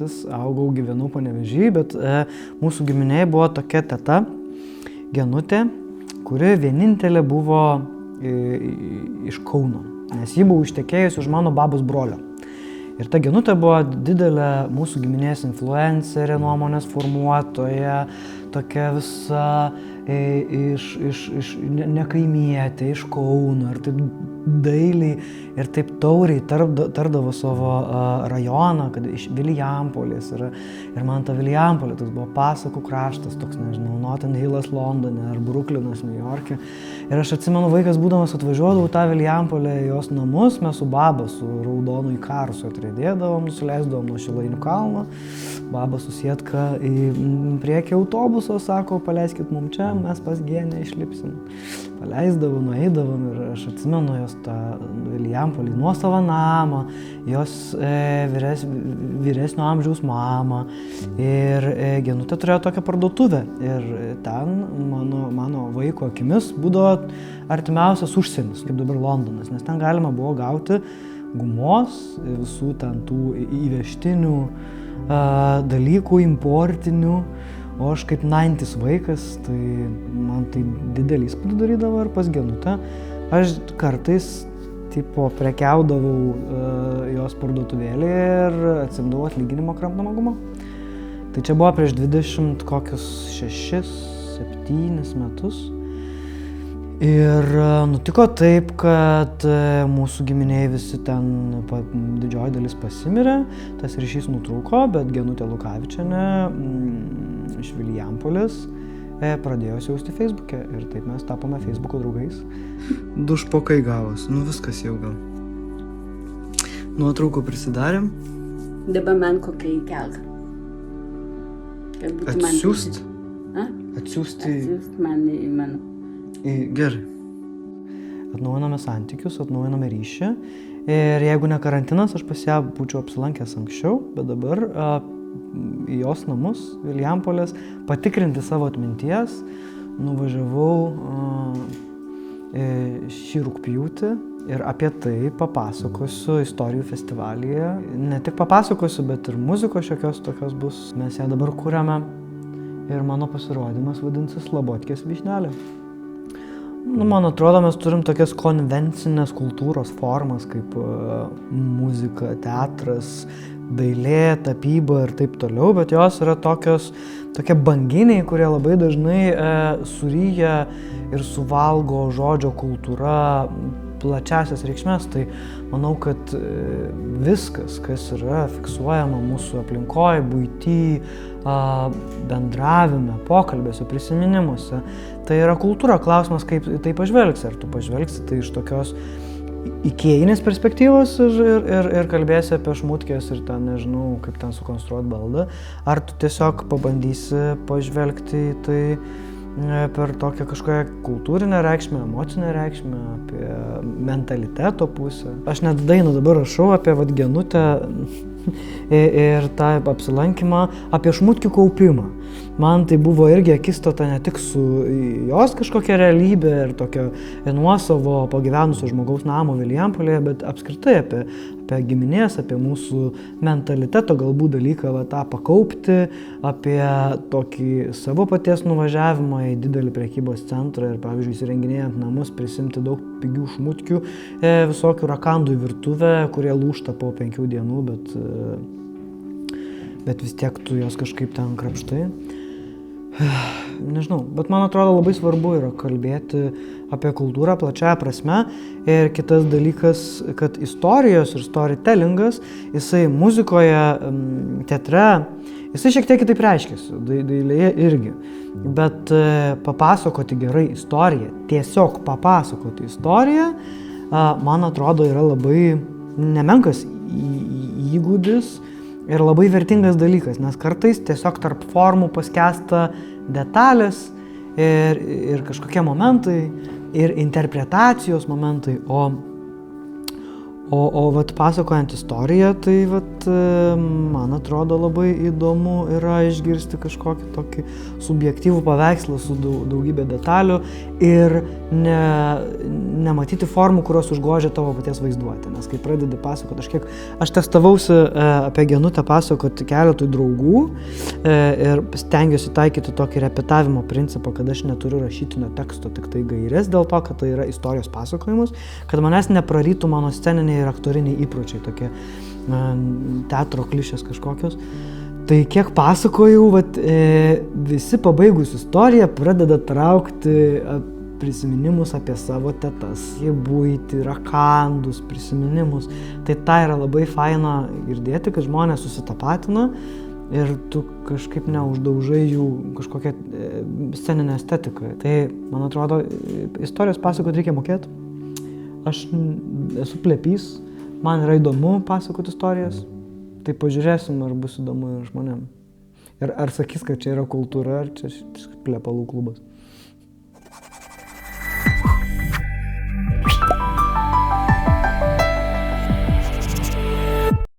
Žemaitis, augau, gyvenau Panevėžy, bet mūsų giminėje buvo tokia teta, Genutė, kuri vienintelė buvo iš Kauno, nes ji buvo ištekėjusi už mano babos brolio. Ir ta Genutė buvo didelė mūsų giminės influencerė, nuomonės formuotoja, tokia visa nekaimietė, iš Kauno ir taip dailiai ir taip tauriai tardavo savo rajoną, kad iš Vilijampolės ir man ta Vilijampolė, tas buvo pasakų kraštas, toks, nežinau, Notting Hillas Londone ar Bruklinas New York'e. Ir aš atsimenu, vaikas būdamas atvažiuodavau tą Vilijampolę į jos namus, mes su baba, su raudonu Ikarusu atriedėdavom, nusileisdavom nuo Šilainių kalno, baba susietka į priekį autobuso, sako, paleiskit mum čia, mes pas Genę išlipsim. Paleisdavom, nueidavom ir aš atsimenu jos tą Vilijampolį nuosavą namą, jos vyresnio amžiaus mamą ir Genutė turėjo tokią parduotuvę ir ten mano vaiko akimis būdavo artimiausias užsienis, kaip dabar Londonas, nes ten galima buvo gauti gumos, visų ten tų įvežtinių dalykų, importinių. O aš kaip 90s vaikas, tai man tai didelį įspūdį darydavo ir pas Genutę. Aš kartais prekiaudavau jos parduotuvėlį ir atsimdavau atlyginimo kramtomą gumą. Tai čia buvo prieš 6-7 metus. Ir nutiko taip, kad mūsų giminiai visi ten didžioji dalis pasimirė, tas ryšys nutrūko, bet Genutė Lukavičienė iš Vilijampolės pradėjo siausti Facebook'e ir taip mes tapome Facebook'o draugais. Du špokai gavos, viskas jau gal. Nuotraukų prisidarėm. Dabar man kokia įkelk. Atsiųst? Atsiųsti man į mano. Gerai. Atnaujiname santykius, atnaujiname ryšį ir jeigu ne karantinas, aš pas ją būčiau apsilankęs anksčiau, bet dabar į jos namus Vilijampolės patikrinti savo atminties nuvažiavau šį rugpjūtį ir apie tai papasakosiu istorijų festivalyje. Ne tik papasakosiu, bet ir muzikos šiokios tokios bus. Mes ją dabar kuriame ir mano pasirodymas vadinsis Labotkės vyšnelė. Man atrodo, mes turim tokias konvencinės kultūros formas, kaip muzika, teatras, dailė, tapyba ir taip toliau, bet jos yra tokie banginiai, kurie labai dažnai suryja ir suvalgo žodžio kultūra plačiasias reikšmes. Tai manau, kad viskas, kas yra fiksuojama mūsų aplinkoje, buity, bendravime, pokalbėse, prisiminimuose, tai yra kultūra. Klausimas, kaip tai pažvelgsi. Ar tu pažvelgsi tai iš tokios ikėjinės perspektyvos ir kalbėsi apie šmutkės ir ten, nežinau, kaip ten sukonstruoti baldą, ar tu tiesiog pabandysi pažvelgti į tai per tokią kažkokią kultūrinę reikšmę, emocinę reikšmę, apie mentaliteto pusę. Aš net dainą dabar rašau apie Genutę ir tą apsilankymą, apie šmutkių kaupimą. Man tai buvo irgi akistata ne tik su jos kažkokia realybė ir tokio nuosavo pagyvenusio žmogaus namo Vilijampolėje, bet apskritai apie giminės, apie mūsų mentaliteto galbūt dalyką tą pakaupti, apie tokį savo paties nuvažiavimą į didelį prekybos centrą ir, pavyzdžiui, įsirenginėjant namus, prisimti daug pigių šmutkių, visokių rakandų į virtuvę, kurie lūžta po 5 dienų, bet vis tiek tu jos kažkaip ten krapštai. Nežinau, bet man atrodo labai svarbu yra kalbėti apie kultūrą plačiaja prasme. Ir kitas dalykas, kad istorijos ir storytellingas, jisai muzikoje, teatre, jisai šiek tiek kitaip reiškiasi, dailėje irgi. Bet papasakoti gerai istoriją, tiesiog papasakoti istoriją, man atrodo yra labai nemenkas įgūdis ir labai vertingas dalykas, nes kartais tiesiog tarp formų paskęsta detalės ir kažkokie momentai ir interpretacijos momentai, O vat pasakojant istoriją, tai vat man atrodo labai įdomu yra išgirsti kažkokį tokį subjektyvų paveikslą su daugybė detalių ir nematyti formų, kurios užgožia tavo paties vaizduotę. Nes kai pradedi pasakoti, aš testavausi apie Genutę pasakoti keletui draugų ir stengiuosi taikyti tokį repetavimo principą, kad aš neturiu rašytinio teksto, tik tai gairės, dėl to, kad tai yra istorijos pasakojimus, kad manęs neprarytų mano sceniniai ir aktoriniai įpročiai, tokie teatro klišės kažkokios. Tai kiek pasakojau, visi pabaigus istoriją pradeda traukti prisiminimus apie savo tetas, jie buitį, rakandus, prisiminimus. Tai yra labai faina girdėti, kad žmonės susitapatina ir tu kažkaip neuždaužai jų kažkokią sceninę estetiką. Tai, man atrodo, istorijos pasakoti reikia mokėti. Aš esu plepys, man yra įdomu pasakoti istorijas, tai pažiūrėsim, ar bus įdomu ir žmonėm. Ir ar sakys, kad čia yra kultūra, ar čia plepalų klubas.